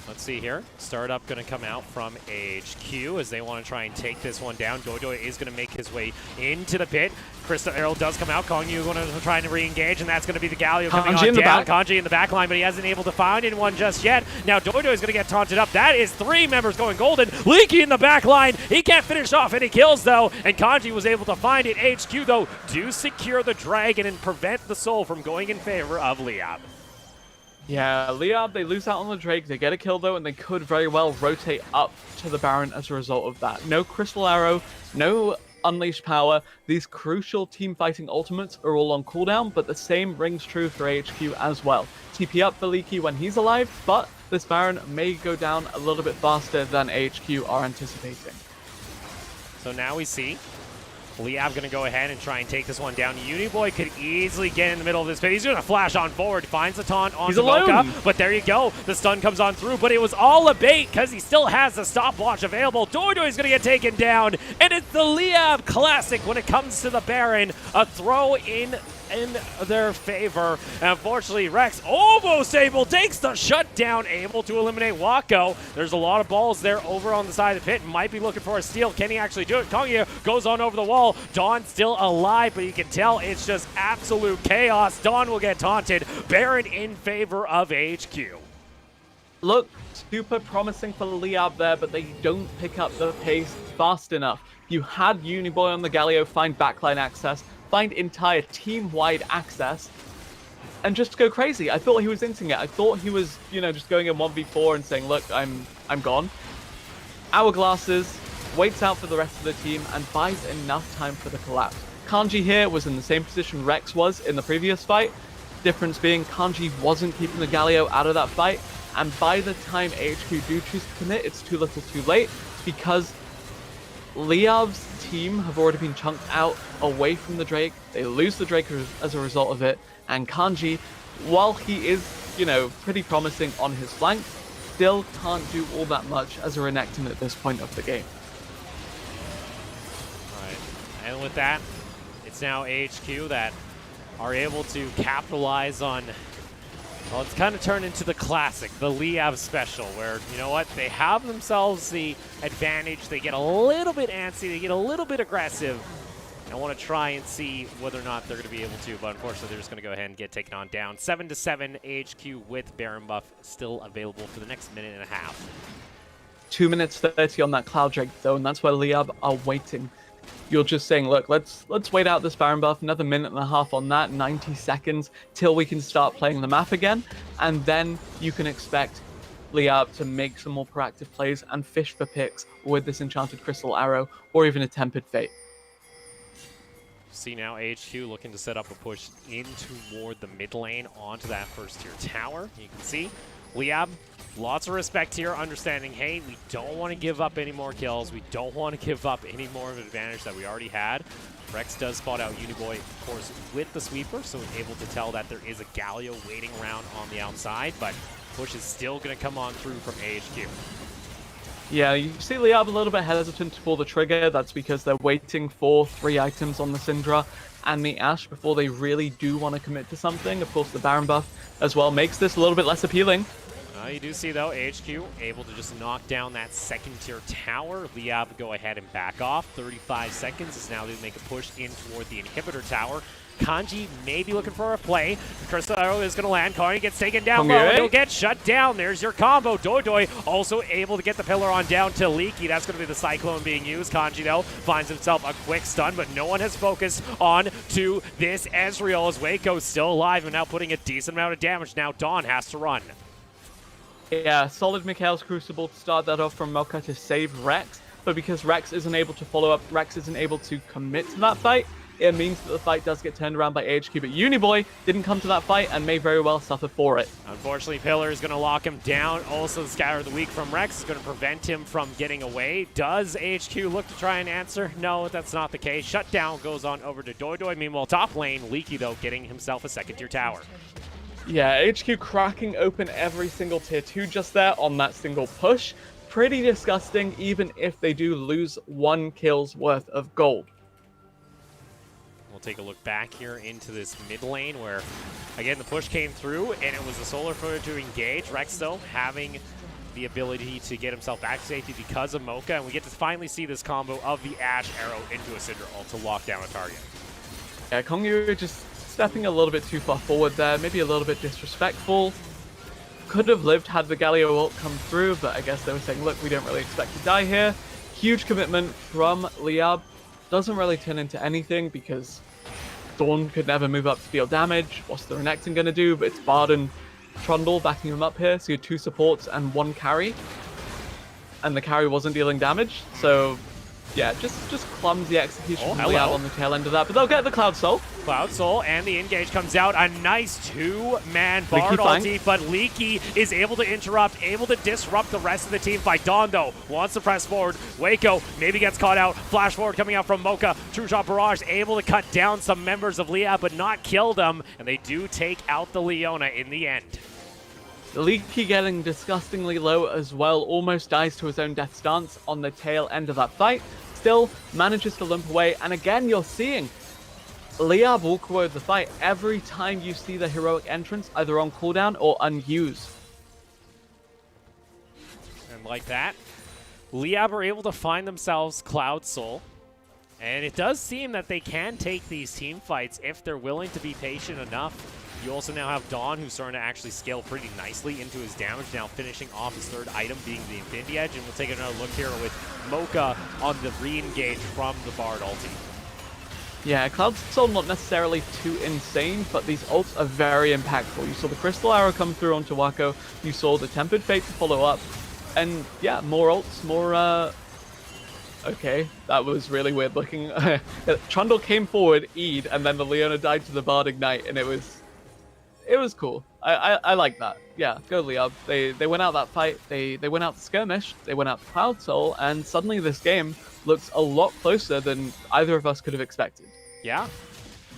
Let's see here. Startup going to come out from AHQ as they want to try and take this one down. Doidoi is going to make his way into the pit. Crystal Arrow does come out. Kongyu going to try and re-engage, and that's going to be the Galio coming on down. Kanji in the back line, but he hasn't able to find anyone just yet. Now Doidoi is going to get taunted up. That is 3 members going golden. Leaky in the back line. He can't finish off any kills, though, and Kanji was able to find it. AHQ, though, do secure the Dragon and prevent the Soul from going in favor of Liyab. Yeah, Liyab, they lose out on the Drake, they get a kill though, and they could very well rotate up to the Baron as a result of that. No Crystal Arrow, no Unleashed Power. These crucial team fighting ultimates are all on cooldown, but the same rings true for AHQ as well. TP up for Leaky when he's alive, but this Baron may go down a little bit faster than AHQ are anticipating. So now we see Liyab going to go ahead and try and take this one down. Uniboy could easily get in the middle of this pit. He's going to flash on forward, finds the taunt on Mocha, but there you go. The stun comes on through, but it was all a bait because he still has the stopwatch available. Doidoi is going to get taken down, and it's the Liyab classic when it comes to the Baron. A throw in their favor. And unfortunately, Rex almost able, takes the shutdown, able to eliminate Wako. There's a lot of balls there over on the side of the pit. Might be looking for a steal. Can he actually do it? Kongyu goes on over the wall. Dawn still alive, but you can tell it's just absolute chaos. Dawn will get taunted. Baron in favor of AHQ. Look, super promising for Liyab there, but they don't pick up the pace fast enough. You had Uniboy on the Galio find backline access, find entire team-wide access, and just go crazy. I thought he was inting it. I thought he was, just going in 1v4 and saying, look, I'm gone. Hourglasses, waits out for the rest of the team, and buys enough time for the collapse. Kanji here was in the same position Rex was in the previous fight. Difference being Kanji wasn't keeping the Galio out of that fight, and by the time AHQ do choose to commit, it's too little too late, because Liyab's team have already been chunked out away from the Drake. They lose the Drake as a result of it, and Kanji, while he is, pretty promising on his flank, still can't do all that much as a Renekton at this point of the game. Alright, and with that, it's now AHQ that are able to capitalize on, well, it's kind of turned into the classic, the Liyab special, where, you know what, they have themselves the advantage, they get a little bit antsy, they get a little bit aggressive, and want to try and see whether or not they're going to be able to, but unfortunately they're just going to go ahead and get taken on down. 7-7, AHQ with Baron buff still available for the next minute and a half. 2 minutes 30 on that Cloud Drake though, and that's where Liyab are waiting. You're just saying, look, let's wait out this Baron buff, another minute and a half on that, 90 seconds, till we can start playing the map again, and then you can expect Liyab to make some more proactive plays and fish for picks with this Enchanted Crystal Arrow, or even a Tempered Fate. See now AHQ looking to set up a push in toward the mid lane onto that first tier tower. You can see Liyab, lots of respect here, understanding, hey, we don't want to give up any more kills. We don't want to give up any more of an advantage that we already had. Rex does spot out Uniboy, of course, with the sweeper, so we're able to tell that there is a Galio waiting around on the outside, but push is still going to come on through from AHQ. Yeah, you see Liyab a little bit hesitant to pull the trigger. That's because they're waiting for 3 items on the Syndra and the Ashe before they really do want to commit to something. Of course, the Baron buff as well makes this a little bit less appealing. You do see, though, AHQ able to just knock down that second tier tower. Liyab go ahead and back off. 35 seconds is now to make a push in toward the inhibitor tower. Kanji may be looking for a play. Crystal Arrow is going to land. Kari gets taken down low. He'll get shut down. There's your combo. Doidoi also able to get the pillar on down to Leaky. That's going to be the Cyclone being used. Kanji, though, finds himself a quick stun, but no one has focused on to this Ezreal as Waco's still alive and now putting a decent amount of damage. Now Dawn has to run. Yeah, solid Mikhail's Crucible to start that off from Mocha to save Rex, but because Rex isn't able to follow up, Rex isn't able to commit to that fight, it means that the fight does get turned around by AHQ, but Uniboy didn't come to that fight and may very well suffer for it. Unfortunately, Pillar is going to lock him down. Also, the Scatter of the Week from Rex is going to prevent him from getting away. Does AHQ look to try and answer? No, that's not the case. Shutdown goes on over to Doidoi. Meanwhile, top lane, Leaky, though, getting himself a second-tier tower. Yeah, AHQ cracking open every single tier 2 just there on that single push. Pretty disgusting, even if they do lose 1 kill's worth of gold. We'll take a look back here into this mid lane where, again, the push came through and it was a solar footer to engage. Rex, though, having the ability to get himself back to safety because of Mocha, and we get to finally see this combo of the Ashe Arrow into a Cinder ult to lock down a target. Yeah, Kongyu just stepping a little bit too far forward there, maybe a little bit disrespectful. Could have lived had the Galio ult come through, but I guess they were saying, look, we don't really expect to die here. Huge commitment from Liyab. Doesn't really turn into anything because Dawn could never move up to deal damage. What's the Renekton going to do? But it's Bard and Trundle backing him up here, so you had 2 supports and 1 carry. And the carry wasn't dealing damage, so yeah, just clumsy execution from Liyab on the tail end of that, but they'll get the Cloud Soul. Cloud Soul, and the engage comes out. A nice 2-man Bard ulti, but Leaky is able to interrupt, able to disrupt the rest of the team fight. Dawn, though, wants to press forward. Waco maybe gets caught out. Flash forward coming out from Mocha. True Shot Barrage able to cut down some members of Liyab, but not kill them, and they do take out the Leona in the end. Leaky getting disgustingly low as well, almost dies to his own death stance on the tail end of that fight. Still manages to limp away, and again you're seeing Liyab walk away with the fight every time you see the heroic entrance either on cooldown or unused. And like that, Liyab are able to find themselves Cloud Soul. And it does seem that they can take these team fights if they're willing to be patient enough. You also now have Dawn, who's starting to actually scale pretty nicely into his damage, now finishing off his 3rd item being the Infinity Edge. And we'll take another look here with Mocha on the re-engage from the Bard ulti. Yeah, Cloud Soul not necessarily too insane, but these ults are very impactful. You saw the Crystal Arrow come through onto Wako, you saw the Tempered Fate to follow up, and yeah, more ults, more okay, that was really weird looking. Trundle came forward, E'd, and then the Leona died to the Bard Ignite, and it was cool. I like that. Yeah, go Liyab. They went out that fight, they went out the skirmish, they went out the Cloud Soul, and suddenly this game looks a lot closer than either of us could have expected. Yeah,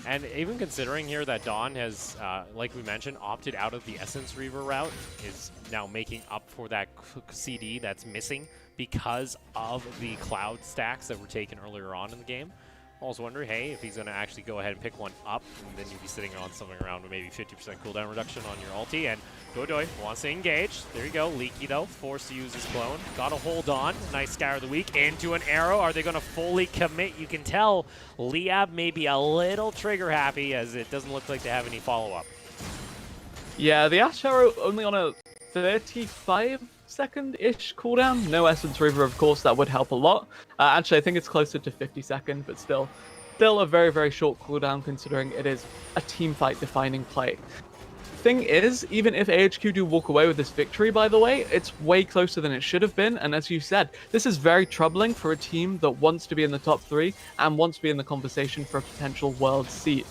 and even considering here that Dawn has, like we mentioned, opted out of the Essence Reaver route, is now making up for that CD that's missing because of the Cloud stacks that were taken earlier on in the game. I was wondering, hey, if he's going to actually go ahead and pick one up, and then you'd be sitting on something around maybe 50% cooldown reduction on your ulti, and Godoy wants to engage. There you go. Leaky, though, forced to use his clone. Got to hold on. Nice Scour of the Week into an arrow. Are they going to fully commit? You can tell Liyab may be a little trigger happy, as it doesn't look like they have any follow-up. Yeah, the Ashe Arrow only on a 35-second-ish cooldown. No Essence Reaver, of course, that would help a lot. Actually, I think it's closer to 50 seconds, but still a very, very short cooldown considering it is a teamfight defining play. Thing is, even if AHQ do walk away with this victory, by the way, it's way closer than it should have been, and as you said, this is very troubling for a team that wants to be in the top 3 and wants to be in the conversation for a potential world seat.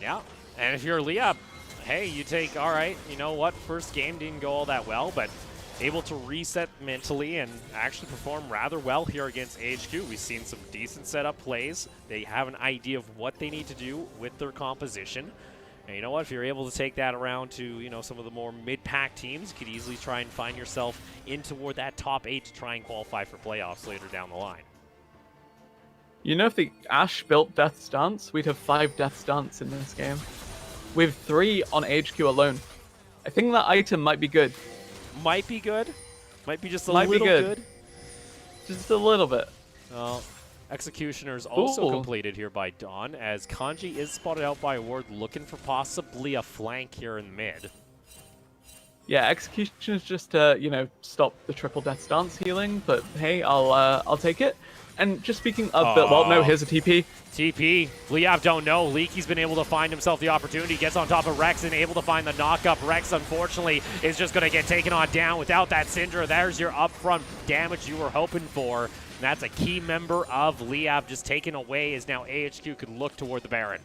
Yeah, and if you're Liyab, hey, you take, all right, you know what, first game didn't go all that well, but able to reset mentally and actually perform rather well here against AHQ. We've seen some decent setup plays. They have an idea of what they need to do with their composition. And you know what, if you're able to take that around to, you know, some of the more mid-pack teams, you could easily try and find yourself in toward that top 8 to try and qualify for playoffs later down the line. You know, if the Ashe built Death Stance, we'd have 5 Death Stance in this game. We have 3 on HQ alone. I think that item might be good. Might be good. Might be just a little good. Just a little bit. Well, Executioner's also completed here by Dawn, as Kanji is spotted out by Ward looking for possibly a flank here in mid. Yeah, Executioner's just to, you know, stop the triple Death Stance healing, but hey, I'll take it. And just speaking of the, well, no, here's a TP. TP. Liyab don't know. Leaky's been able to find himself the opportunity. Gets on top of Rex and able to find the knock-up. Rex, unfortunately, is just going to get taken on down without that Syndra. There's your upfront damage you were hoping for. And that's a key member of Liyab just taken away, as now AHQ could look toward the Baron.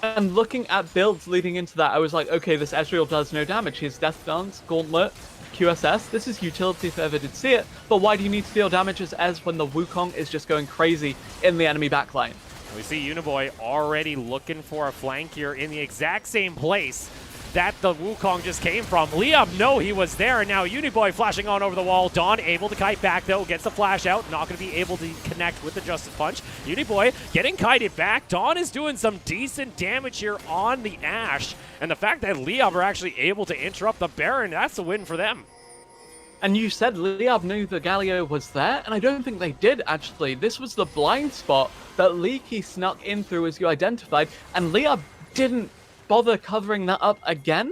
And looking at builds leading into that, I was like, okay, this Ezreal does no damage. He has Death Stance, Gauntlet, QSS. This is utility if I ever did see it, but why do you need to deal damage as Ez when the Wukong is just going crazy in the enemy backline? We see Uniboy already looking for a flank here in the exact same place that the Wukong just came from. Liyab, no, he was there, and now Uniboy flashing on over the wall. Dawn able to kite back, though, gets the flash out, not going to be able to connect with the Justice Punch. Uniboy getting kited back. Dawn is doing some decent damage here on the Ashe, and the fact that Liyab are actually able to interrupt the Baron, that's a win for them. And you said Liyab knew the Galio was there, and I don't think they did, actually. This was the blind spot that Leaky snuck in through, as you identified, and Liyab didn't bother covering that up again.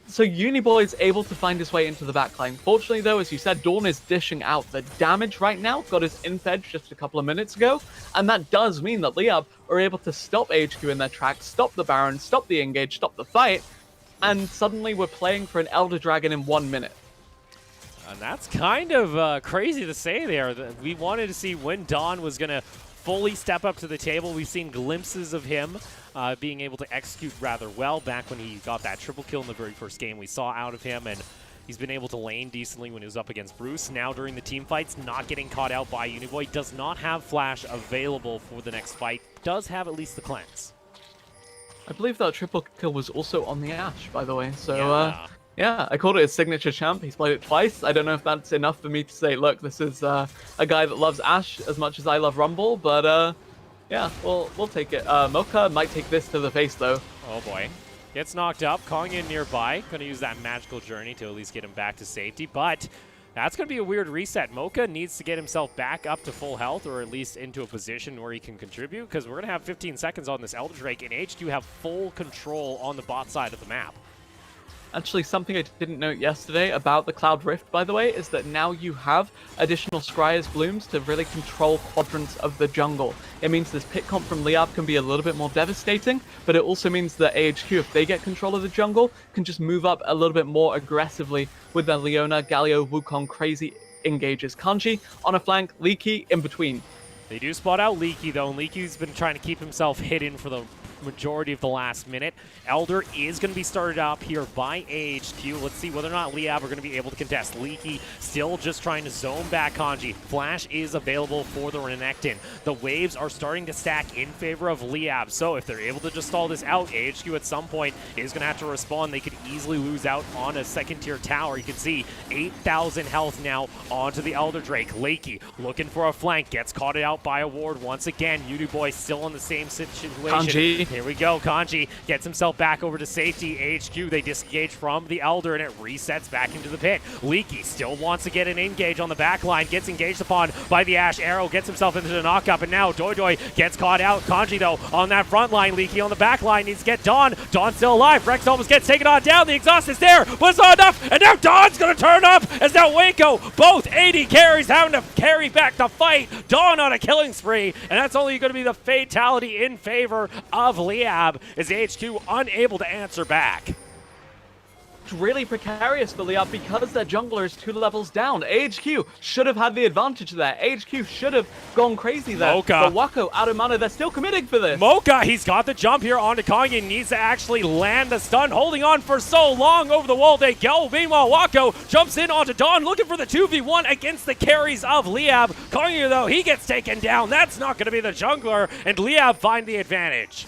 So Uniboy is able to find his way into the backline. Fortunately, though, as you said, Dawn is dishing out the damage right now, got his inf-edge just a couple of minutes ago, and that does mean that Liyab are able to stop AHQ in their tracks, stop the Baron, stop the engage, stop the fight, and suddenly we're playing for an Elder Dragon in 1 minute. And that's kind of crazy to say there. We wanted to see when Dawn was going to fully step up to the table. We've seen glimpses of him being able to execute rather well back when he got that triple kill in the very first game we saw out of him. And he's been able to lane decently when he was up against Bruce. Now during the team fights, not getting caught out by Uniboy. Does not have Flash available for the next fight. Does have at least the cleanse. I believe that triple kill was also on the Ashe, by the way. So, yeah, I called it his signature champ. He's played it twice. I don't know if that's enough for me to say, look, this is a guy that loves Ashe as much as I love Rumble, but yeah, we'll take it. Mocha might take this to the face, though. Oh, boy. Gets knocked up. Calling in nearby. Going to use that magical journey to at least get him back to safety, but that's going to be a weird reset. Mocha needs to get himself back up to full health, or at least into a position where he can contribute, because we're going to have 15 seconds on this Elder Drake, and AHQ have full control on the bot side of the map. Actually, something I didn't note yesterday about the Cloud Rift, by the way, is that now you have additional Scryer's Blooms to really control quadrants of the jungle. It means this pick comp from Liyab can be a little bit more devastating, but it also means that AHQ, if they get control of the jungle, can just move up a little bit more aggressively with their Leona, Galio, Wukong, crazy engages. Kanji on a flank, Leaky in between. They do spot out Leaky, though, and Leaky's been trying to keep himself hidden for the majority of the last minute. Elder is going to be started up here by AHQ. Let's see whether or not Liyab are going to be able to contest. Leaky still just trying to zone back Kanji. Flash is available for the Renekton. The waves are starting to stack in favor of Liyab, so if they're able to just stall this out, AHQ at some point is going to have to respond. They could easily lose out on a second-tier tower. You can see 8,000 health now onto the Elder Drake. Leaky looking for a flank, gets caught out by a ward once again. Uniboy still in the same situation. Kanji. Here we go. Kanji gets himself back over to safety. AHQ, they disengage from the Elder, and it resets back into the pit. Leaky still wants to get an engage on the back line. Gets engaged upon by the Ashe. Arrow gets himself into the knockup, and now Doidoi gets caught out. Kanji, though, on that front line. Leaky on the back line needs to get Dawn. Dawn still alive. Rex almost gets taken on down. The exhaust is there, but it's not enough, and now Dawn's going to turn up as now Waco, both 80 carries, having to carry back the fight. Dawn on a killing spree, and that's only going to be the fatality in favor of Liyab, is AHQ unable to answer back. It's really precarious for Liyab because their jungler is 2 levels down. AHQ should have had the advantage there. AHQ should have gone crazy there. Mocha. But Wako out of mana, they're still committing for this. Mocha, he's got the jump here onto Kanye, needs to actually land the stun, holding on for so long. Over the wall they go. Meanwhile, Wako jumps in onto Dawn, looking for the 2v1 against the carries of Liyab. Kanye, though, he gets taken down. That's not going to be the jungler, and Liyab find the advantage.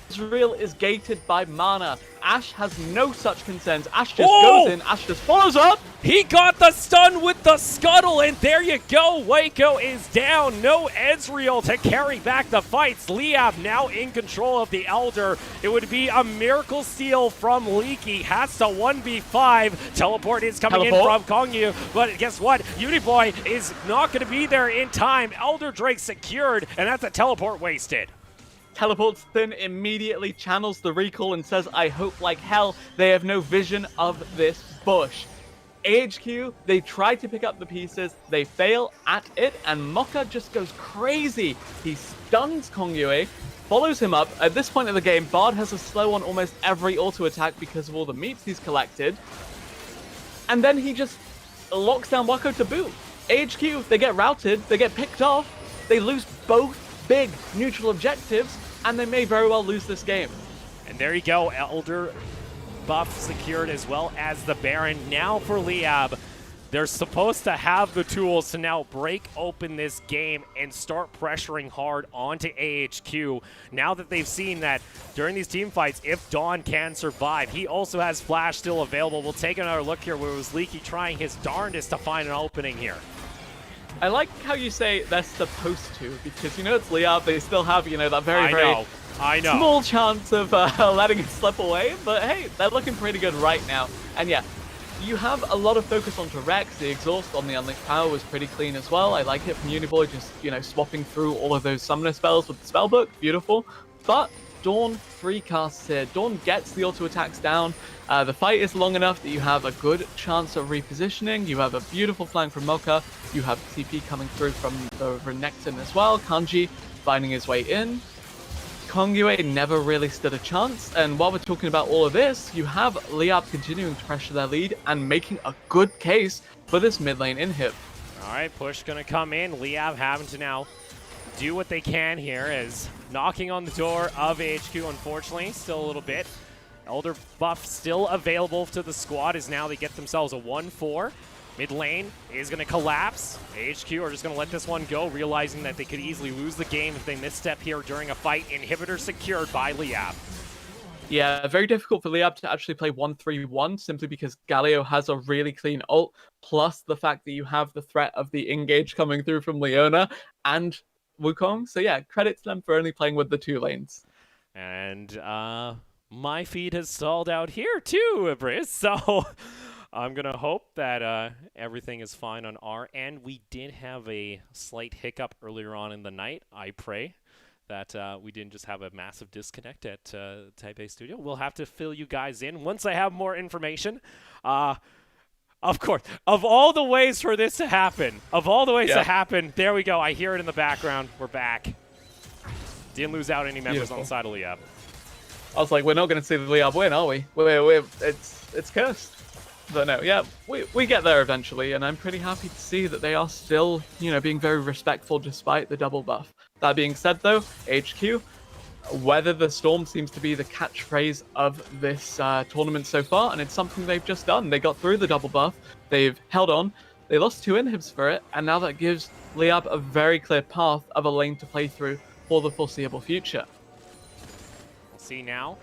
Israel is gated by mana. Ashe has no such concerns. Ashe just goes in. Ashe just follows up. He got the stun with the scuttle, and there you go. Waco is down. No Ezreal to carry back the fights. Liyab now in control of the Elder. It would be a miracle steal from Leaky. Has to 1v5. Teleport is coming in from Kongyu, but guess what? Uniboy is not going to be there in time. Elder Drake secured, and that's a teleport wasted. Teleports in, immediately channels the recall and says, I hope like hell they have no vision of this bush. AHQ, they try to pick up the pieces, they fail at it, and Mocha just goes crazy. He stuns Kongyue, follows him up. At this point in the game, Bard has a slow on almost every auto attack because of all the meats he's collected. And then he just locks down Wako to boot. AHQ, they get routed, they get picked off, they lose both big neutral objectives, and they may very well lose this game. And there you go, Elder buff secured as well as the Baron. Now for Liyab, they're supposed to have the tools to now break open this game and start pressuring hard onto AHQ. Now that they've seen that during these team fights, if Dawn can survive, he also has Flash still available. We'll take another look here where it was Leaky trying his darndest to find an opening here. I like how you say they're supposed to, because, you know, it's Liyab. They still have, you know, that very small chance of letting it slip away. But hey, they're looking pretty good right now. And yeah, you have a lot of focus onto Rex. The exhaust on the Unleashed Power was pretty clean as well. I like it from Uniboy, just, you know, swapping through all of those summoner spells with the spellbook. Beautiful. But Dawn free casts here. Dawn gets the auto attacks down. The fight is long enough that you have a good chance of repositioning. You have a beautiful flank from Mocha. You have TP coming through from the Renekton as well. Kanji finding his way in. Kongyue never really stood a chance. And while we're talking about all of this, you have Liyab continuing to pressure their lead and making a good case for this mid lane inhib. All right, push going to come in. Liyab having to now do what they can here, as knocking on the door of AHQ, unfortunately, still a little bit. Elder buff still available to the squad as now they get themselves a 1-4. Mid lane is going to collapse. AHQ are just going to let this one go, realizing that they could easily lose the game if they misstep here during a fight. Inhibitor secured by Liyab. Yeah, very difficult for Liyab to actually play 1-3-1 simply because Galio has a really clean ult, plus the fact that you have the threat of the engage coming through from Leona and Wukong. So yeah, credit to them for only playing with the 2 lanes. And my feed has stalled out here too, Briz. So I'm going to hope that everything is fine on our end. We did have a slight hiccup earlier on in the night. I pray that we didn't just have a massive disconnect at Taipei Studio. We'll have to fill you guys in once I have more information. Of course, of all the ways for this to happen, there we go. I hear it in the background. We're back. Didn't lose out any members on the side of Liyab. I was like, we're not going to see the Liyab win, are we? It's cursed. But no, yeah, we get there eventually, and I'm pretty happy to see that they are still, you know, being very respectful despite the double buff. That being said, though, HQ, weather the storm seems to be the catchphrase of this tournament so far, and it's something they've just done. They got through the double buff, they've held on, they lost 2 inhibs for it, and now that gives Liyab a very clear path of a lane to play through for the foreseeable future. We'll see now.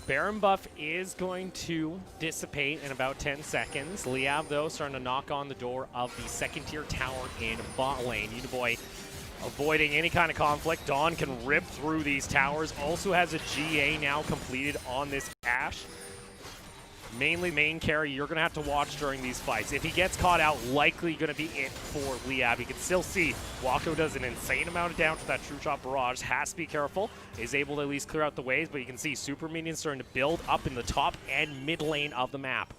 Baron buff is going to dissipate in about 10 seconds. Liyab, though, starting to knock on the door of the second-tier tower in bot lane. Uniboy avoiding any kind of conflict. Dawn can rip through these towers. Also has a GA now completed on this Ashe. Mainly main carry, you're going to have to watch during these fights. If he gets caught out, likely going to be it for Liyab. You can still see Wako does an insane amount of damage with that True Shot Barrage. Has to be careful. Is able to at least clear out the waves, but you can see super minions starting to build up in the top and mid lane of the map.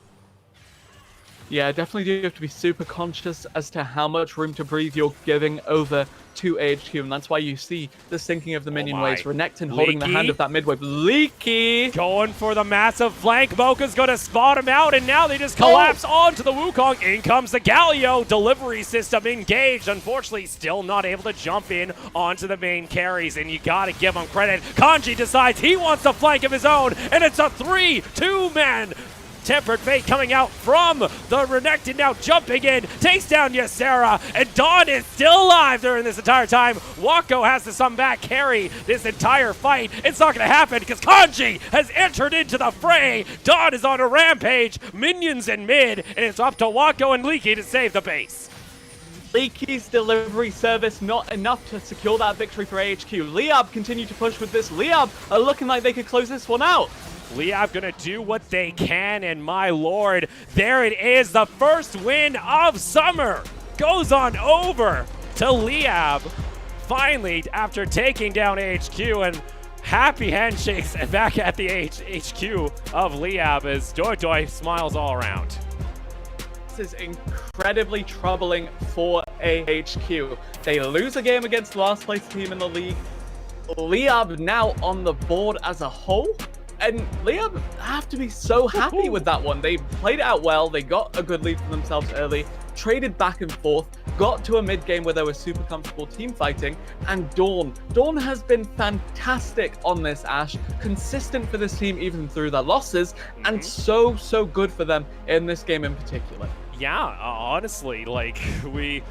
Yeah, definitely do have to be super conscious as to how much room to breathe you're giving over to AHQ, and that's why you see the sinking of the minion waves. Renekton holding the hand of that mid wave. Leaky! Going for the massive flank. Mocha's going to spot him out, and now they just collapse onto the Wukong. In comes the Galio. Delivery system engaged. Unfortunately, still not able to jump in onto the main carries, and you got to give him credit. Kanji decides he wants a flank of his own, and it's a 3-2-man. Tempered Fate coming out from the Renekton, now jumping in, takes down Ysera, and Dawn is still alive during this entire time. Wako has to come back, carry this entire fight. It's not going to happen because Kanji has entered into the fray. Dawn is on a rampage, minions in mid, and it's up to Wako and Leaky to save the base. Leaky's delivery service not enough to secure that victory for AHQ. Liyab continue to push with this. Liyab are looking like they could close this one out. Liyab gonna do what they can, and my lord, there it is. The first win of summer goes on over to Liyab. Finally, after taking down AHQ, and happy handshakes back at the HQ of Liyab as Doi smiles all around. This is incredibly troubling for AHQ. They lose a game against the last place team in the league. Liyab now on the board as a whole. And Liyab have to be so happy with that one. They played it out well. They got a good lead for themselves early, traded back and forth, got to a mid game where they were super comfortable team fighting, and Dawn has been fantastic on this Ashe, consistent for this team even through their losses, and so good for them in this game in particular. Yeah, honestly, like we're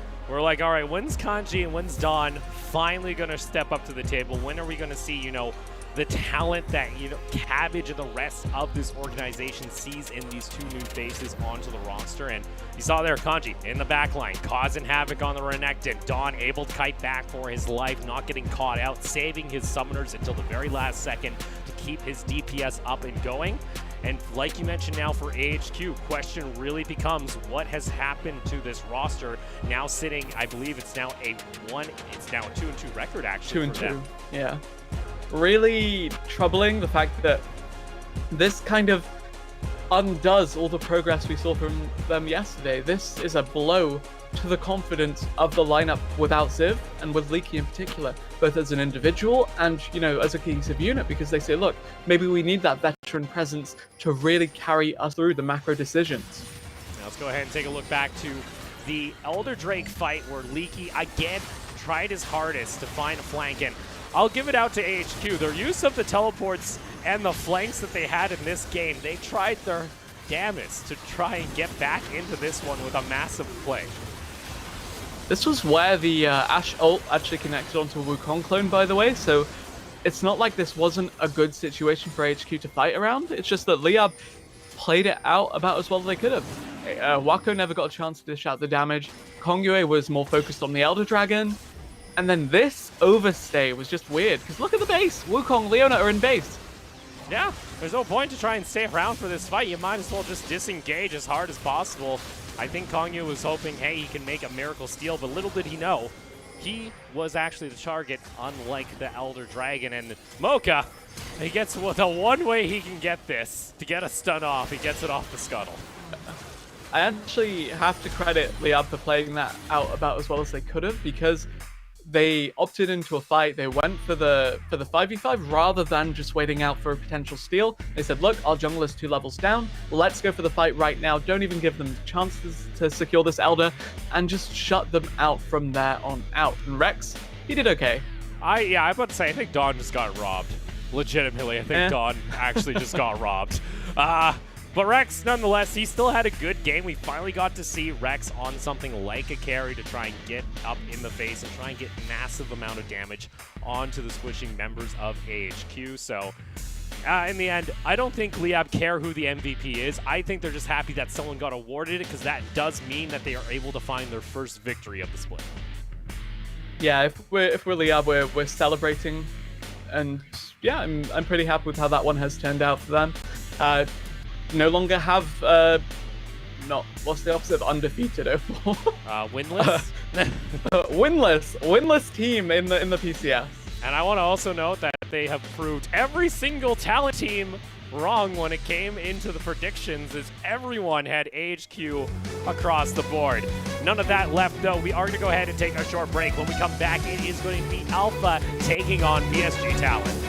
like, all right, when's Kanji and when's Dawn finally gonna step up to the table? When are we gonna see, you know, the talent that, you know, Cabbage and the rest of this organization sees in these two new faces onto the roster? And you saw there Kanji in the back line, causing havoc on the Renekton. Dawn able to kite back for his life, not getting caught out, saving his summoners until the very last second to keep his DPS up and going. And like you mentioned now for AHQ, question really becomes what has happened to this roster, now sitting, I believe it's now a 2-2 record actually. 2-2, yeah. Really troubling the fact that this kind of undoes all the progress we saw from them yesterday. This is a blow to the confidence of the lineup without Ziv and with Leaky in particular, both as an individual and, you know, as a cohesive unit, because they say, look, maybe we need that veteran presence to really carry us through the macro decisions. Now let's go ahead and take a look back to the Elder Drake fight where Leaky again tried his hardest to find a flank, and I'll give it out to AHQ. Their use of the teleports and the flanks that they had in this game, they tried their damnedest to try and get back into this one with a massive play. This was where the Ashe ult actually connected onto a Wukong clone, by the way, so it's not like this wasn't a good situation for AHQ to fight around. It's just that Liyab played it out about as well as they could have. Wako never got a chance to dish out the damage. Kongyue was more focused on the Elder Dragon. And then this overstay was just weird, because look at the base! Wukong, Leona are in base. Yeah, there's no point to try and stay around for this fight. You might as well just disengage as hard as possible. I think Kongyue was hoping, hey, he can make a miracle steal, but little did he know, he was actually the target, unlike the Elder Dragon. And Mocha, he gets the one way he can get this, to get a stun off, he gets it off the scuttle. I actually have to credit Liyab for playing that out about as well as they could have, because they opted into a fight. They went for the 5v5 rather than just waiting out for a potential steal. They said, look, our jungle is 2 levels down. Let's go for the fight right now. Don't even give them chances to secure this Elder, and just shut them out from there on out. And Rex, he did okay. I'm about to say, I think Dawn just got robbed. Legitimately, I think Dawn actually just got robbed. But Rex, nonetheless, he still had a good game. We finally got to see Rex on something like a carry to try and get up in the face and try and get massive amount of damage onto the squishing members of AHQ. So, in the end, I don't think Liyab care who the MVP is. I think they're just happy that someone got awarded it, because that does mean that they are able to find their first victory of the split. Yeah, if we're Liyab, we're celebrating, and yeah, I'm pretty happy with how that one has turned out for them. No longer have what's the opposite of undefeated overall? Winless. winless team in the PCS. And I want to also note that they have proved every single talent team wrong when it came into the predictions, as everyone had AHQ across the board. None of that left, though. We are going to go ahead and take a short break. When we come back, it is going to be Alpha taking on PSG Talent.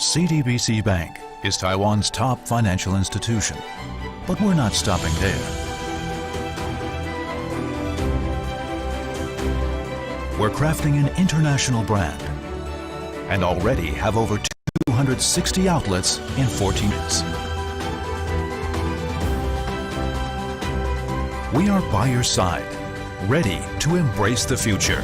CTBC Bank is Taiwan's top financial institution, but we're not stopping there. We're crafting an international brand and already have over 260 outlets in 14 years. We are by your side, ready to embrace the future.